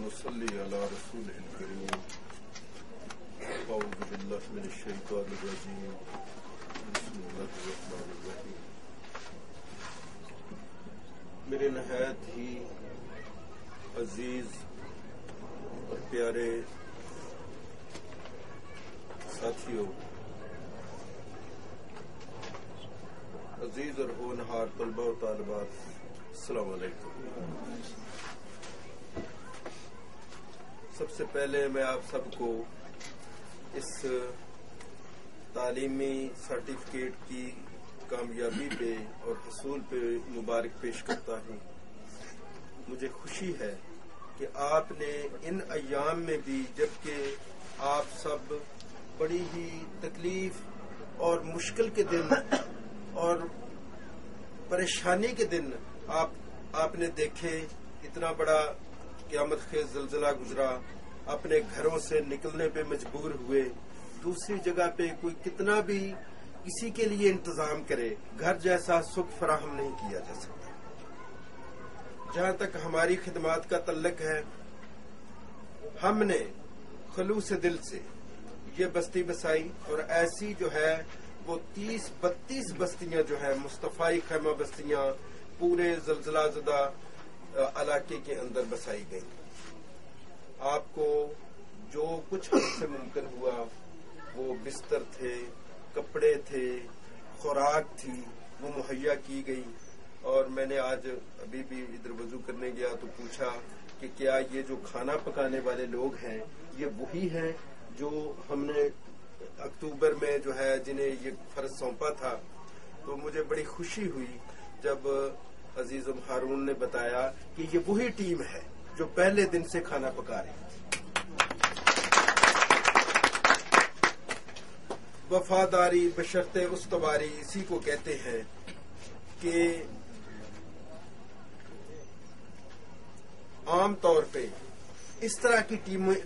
नसल्ली अला रसूलिल करीम अऊज़ु बिल्लाहि मिनश शैतानिर रजीम बिस्मिल्लाहिर रहमानिर रहीम। मेरे नहायत ही अजीज और प्यारे साथियों, अजीज और होनहार तलबा और तालिबात, अस्सलाम वालेकुम। सबसे पहले मैं आप सबको इस तालीमी सर्टिफिकेट की कामयाबी पे और हसूल पे मुबारक पेश करता हूँ। मुझे खुशी है कि आपने इन अय्याम में भी, जबकि आप सब बड़ी ही तकलीफ और मुश्किल के दिन और परेशानी के दिन आपने देखे, इतना बड़ा क़यामत खेज़ ज़लज़ला गुजरा, अपने घरों से निकलने पे मजबूर हुए, दूसरी जगह पे कोई कितना भी किसी के लिए इंतजाम करे, घर जैसा सुख फराहम नहीं किया जा सकता। जहां तक हमारी खिदमात का तल्लक है, हमने खलूस दिल से ये बस्ती बसाई और ऐसी जो है वो 30-32 बस्तियां जो है मुस्तफाई खैमा बस्तियां पूरे ज़लज़ला ज़दा इलाके के अंदर बसाई गई। आपको जो कुछ हमसे मुमकिन हुआ वो बिस्तर थे, कपड़े थे, खुराक थी, वो मुहैया की गई। और मैंने आज अभी भी इधर वजू करने गया तो पूछा कि क्या ये जो खाना पकाने वाले लोग हैं ये वही हैं जो हमने अक्टूबर में जो है जिन्हें ये फर्ज सौंपा था। तो मुझे बड़ी खुशी हुई जब अजीज़ुम हारून ने बताया कि ये वही टीम है जो पहले दिन से खाना पका रही थी। वफादारी बशर्ते उस्तवारी इसी को कहते हैं कि आम तौर पे इस तरह की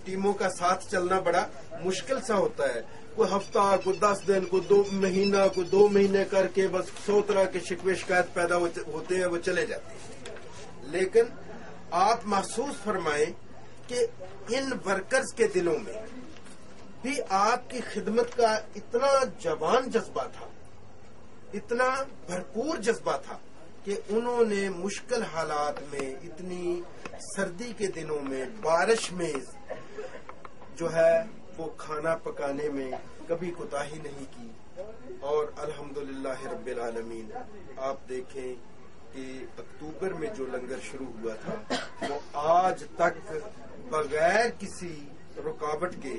टीमों का साथ चलना बड़ा मुश्किल सा होता है। कोई हफ्ता, कोई 10 दिन, कोई 2 महीना, कोई 2 महीने करके बस 100 तरह के शिकवे शिकायत पैदा होते हैं, वो चले जाते हैं। लेकिन आप महसूस फरमाएं कि इन वर्कर्स के दिलों में भी आपकी खिदमत का इतना जवान जज्बा था, इतना भरपूर जज्बा था कि उन्होंने मुश्किल हालात में, इतनी सर्दी के दिनों में, बारिश में जो है वो खाना पकाने में कभी कोताही नहीं की। और अल्हम्दुलिल्लाह रब्बिल आलमीन, आप देखें कि अक्टूबर में जो लंगर शुरू हुआ था वो आज तक बगैर किसी रुकावट के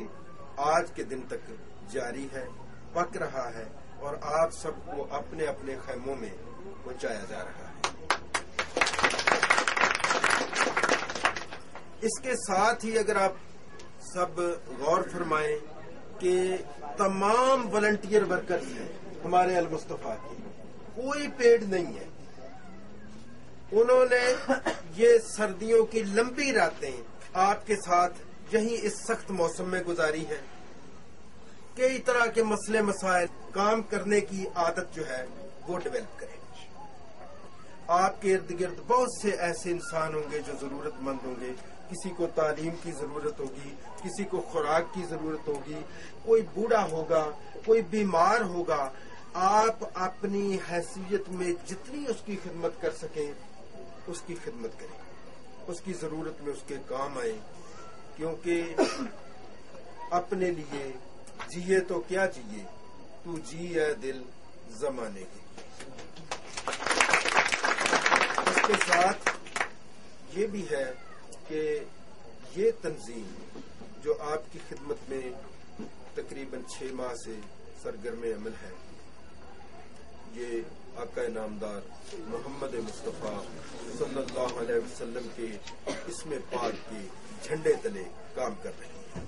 आज के दिन तक जारी है, पक रहा है और आप सबको अपने अपने खैमों में पहुंचाया जा रहा है। इसके साथ ही अगर आप सब गौर फरमाएं कि तमाम वॉलंटियर वर्कर्स हैं हमारे अल मुस्तफा के, कोई पेड नहीं है। उन्होंने ये सर्दियों की लंबी रातें आपके साथ यहीं इस सख्त मौसम में गुजारी है। कई तरह के मसले मसाइल, काम करने की आदत जो है वो डेवलप करें। आपके इर्द गिर्द बहुत से ऐसे इंसान होंगे जो जरूरतमंद होंगे, किसी को तालीम की जरूरत होगी, किसी को खुराक की जरूरत होगी, कोई बूढ़ा होगा, कोई बीमार होगा। आप अपनी हैसियत में जितनी उसकी खिदमत कर सकें उसकी खिदमत करें, उसकी जरूरत में उसके काम आए, क्योंकि अपने लिए जिए तो क्या जिए, तू जी है दिल जमाने के। इसके साथ ये भी है कि ये तंजीम जो आपकी खिदमत में तकरीबन 6 माह से सरगर्म अमल है, ये आका नामदार मोहम्मद मुस्तफ़ा सल्लल्लाहु अलैहि वसल्लम के इसमें पाक के झंडे तले काम कर रही है।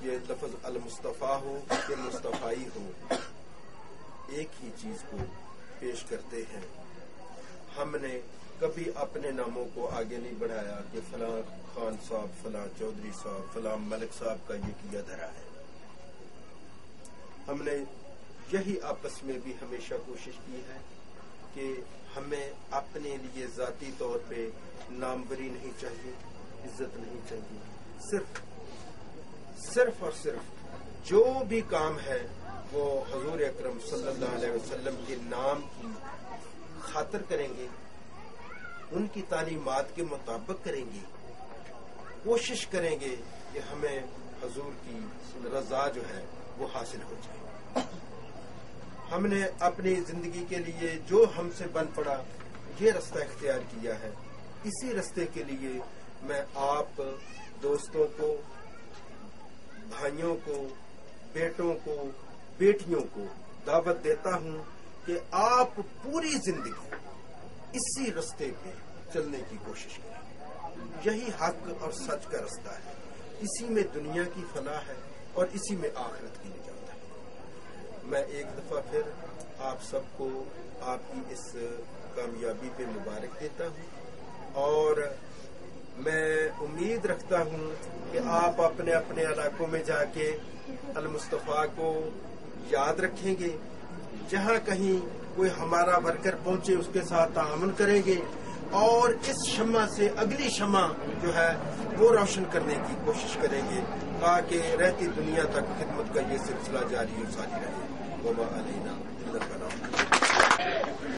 ये लफ्ज़ अल मुस्तफ़ा हो कि मुस्तफ़ाई हो, एक ही चीज को पेश करते हैं। हमने कभी अपने नामों को आगे नहीं बढ़ाया कि फलां खान साहब, फलां चौधरी साहब, फलां मलिक साहब का ये किया धरा है। हमने यही आपस में भी हमेशा कोशिश की है कि हमें अपने लिए जाती तौर पे नामवरी नहीं चाहिए, عزت نہیں چاہیے، صرف اور صرف جو بھی کام ہے وہ حضور اکرم صلی اللہ علیہ وسلم کے نام کی خاطر کریں گے، ان کی تعلیمات کے مطابق کریں گے، کوشش کریں گے کہ ہمیں حضور کی رضا جو ہے وہ حاصل ہو جائے۔ ہم نے اپنی زندگی کے لیے جو ہم سے بن پڑا یہ رستہ اختیار کیا ہے، اسی رستے کے لیے میں آپ دوستوں کو، بھائیوں کو، بیٹوں کو، بیٹیوں کو دعوت دیتا ہوں کہ آپ پوری زندگی اسی رستے پہ چلنے کی کوشش کریں۔ یہی حق اور سچ کا رستہ ہے، اسی میں دنیا کی فلاح ہے اور اسی میں آخرت کی نجات ہے۔ میں ایک دفعہ پھر آپ سب کو آپ کی اس کامیابی پہ مبارک دیتا ہوں، اور میں امید رکھتا ہوں کہ آپ اپنے اپنے علاقوں میں جا کے المصطفیٰ کو یاد رکھیں گے، جہاں کہیں کوئی ہمارا ورکر پہنچے اس کے ساتھ تعاون کریں گے، اور اس شمع سے اگلی شمع جو ہے وہ روشن کرنے کی کوشش کریں گے، تاکہ رہتی دنیا تک خدمت کا یہ سلسلہ جاری و ساری رہے۔ وما علینا الا البلاغ۔